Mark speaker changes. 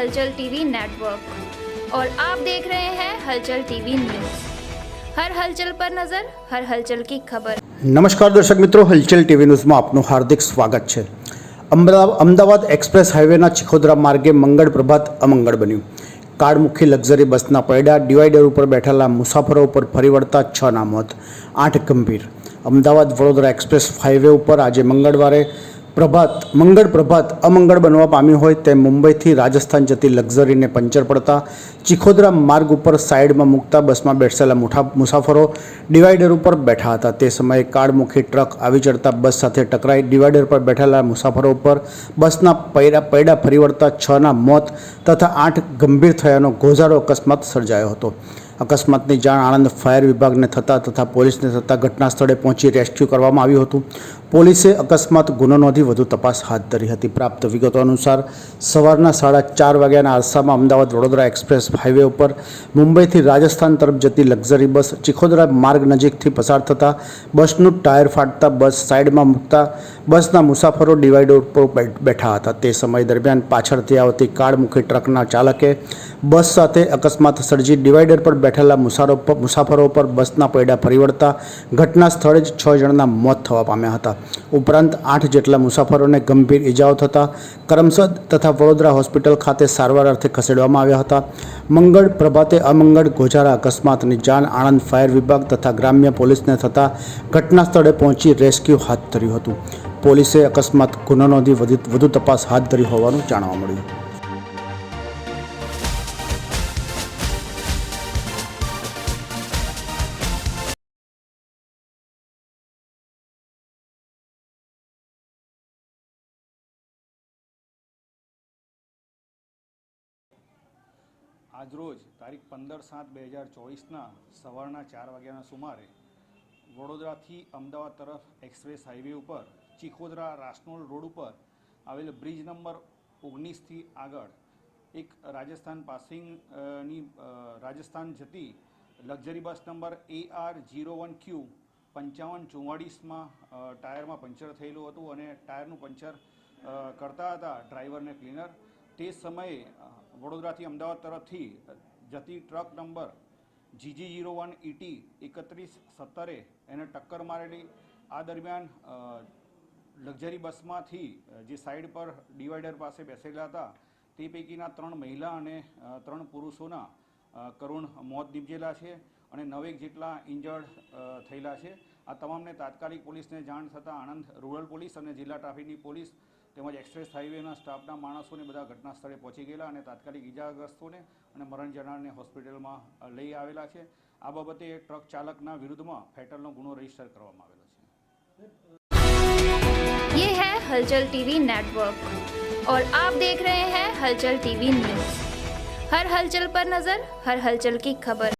Speaker 1: हलचल TV network और आप देख रहे हैं हलचल टीवी न्यूज़। हर हलचल पर नजर, हर हलचल की खबर।
Speaker 2: नमस्कार दर्शक मित्रों, हलचल टीवी न्यूज़ में आपનું હાર્દિક સ્વાગત છે। અમદાવાદ એક્સપ્રેસ હાઈવેના ચિખોદરા માર્ગે મંગળ પ્રભાત અમંગળ બન્યું। કાળમુખી લક્ઝરી બસના પૈડા ડિવાઈડર ઉપર બેઠેલા મુસાફરો ઉપર ફરી વળતા 6ના મોત, 8 ગંભીર। અમદાવાદ વડોદરા એક્સપ્રેસ હાઈવે ઉપર આજે મંગળ પ્રભાત અમંગળ બનવા પામ્યું હોય તેમ મુંબઈથી રાજસ્થાન જતી લક્ઝરીને પંચર પડતા ચિખોદરા માર્ગ ઉપર સાઈડમાં મૂકતા બસમાં બેઠેલા મુસાફરો ડિવાઈડર ઉપર બેઠા હતા। તે સમયે કાળમુખી ટ્રક આવી ચડતા બસ સાથે ટકરાઈ ડિવાઈડર પર બેઠેલા મુસાફરો ઉપર બસના પૈડા ફરી વળતા 6ના મોત તથા 8 ગંભીર થયાનો ગોઝારો અકસ્માત સર્જાયો હતો। અકસ્માતની જાણ આણંદ ફાયર વિભાગને થતાં તથા પોલીસને થતાં ઘટના સ્થળે પહોંચી રેસ્ક્યુ કરવામાં આવ્યું હતું। પોલીસે અકસ્માત ગુનો નોંધી વધુ તપાસ હાથ ધરી હતી। પ્રાપ્ત વિગતો અનુસાર સવારના 4:30 વાગ્યાના અરસામાં અમદાવાદ વડોદરા એક્સપ્રેસ હાઈવે ઉપર મુંબઈથી રાજસ્થાન તરફ જતી લક્ઝરી બસ ચિખોદરા માર્ગ નજીકથી પસાર થતાં બસનું ટાયર ફાટતા બસ સાઈડમાં મૂકતા બસના મુસાફરો ડિવાઈડર ઉપર બેઠા હતા। તે સમય દરમિયાન પાછળથી આવતી કાળમુખી ટ્રકના ચાલકે બસ સાથે અકસ્માત સર્જી ડિવાઈડર પર બેઠેલા મુસાફરો પર બસના પૈડા ફરી વળતા ઘટના સ્થળે જ 6 જણના મોત થવા પામ્યા હતા। ઉપરાંત 8 જેટલા મુસાફરોને ગંભીર ઇજાઓ થતાં કરમસદ તથા વડોદરા હોસ્પિટલ ખાતે સારવાર અર્થે ખસેડવામાં આવ્યા હતા। મંગળ પ્રભાતે અમંગળ ગોઝારા અકસ્માતની જાણ આણંદ ફાયર વિભાગ તથા ગ્રામ્ય પોલીસને થતાં ઘટના સ્થળે પહોંચી રેસ્ક્યુ હાથ ધર્યું હતું। પોલીસે અકસ્માત ગુનો નોંધી વધુ તપાસ હાથ ધરી હોવાનું જાણવા મળ્યું।
Speaker 3: આજરોજ તારીખ 15/7/2024ના સવારના 4 વાગ્યાના સુમારે વડોદરાથી અમદાવાદ તરફ એક્સપ્રેસ હાઈવે ઉપર ચિખોદરા રાસનોલ રોડ ઉપર આવેલ બ્રિજ નંબર 19થી આગળ એક રાજસ્થાન જતી લક્ઝરી બસ નંબર AR01Q 5544માં ટાયરમાં પંચર થયેલું હતું અને ટાયરનું પંચર કરતા હતા ડ્રાઈવરને ક્લીનર। તે સમયે વડોદરાથી અમદાવાદ તરફથી જતી ટ્રક નંબર GG01ET 3170 એને ટક્કર મારેલી। આ દરમિયાન લક્ઝરી બસમાંથી જે સાઈડ પર ડિવાઈડર પાસે બેસેલા હતા તે પૈકીના 3 મહિલા અને 3 પુરુષોના કરુણ મોત નીપજેલા છે અને 9 જેટલા ઇન્જર્ડ થયેલા છે। આ તમામને તાત્કાલિક પોલીસને જાણ થતાં આણંદ રૂરલ પોલીસ અને જિલ્લા ટ્રાફિકની પોલીસ તેમજ એક્સપ્રેસ હાઈવેના સ્ટાફના માણસોને બધા ઘટના સ્થળે પહોંચી ગયેલા અને તાત્કાલિક ઇજાગ્રસ્તોને અને મરણ જનારને હોસ્પિટલમાં લઈ આવેલા છે। આ બાબતે ટ્રક ચાલકના વિરુદ્ધમાં ફેટલનો ગુનો રજીસ્ટર કરવામાં આવેલો છે।
Speaker 1: ये है हलचल टीवी नेटवर्क और आप देख रहे हैं हलचल टीवी न्यूज़। हर हलचल पर नजर, हर हलचल की खबर।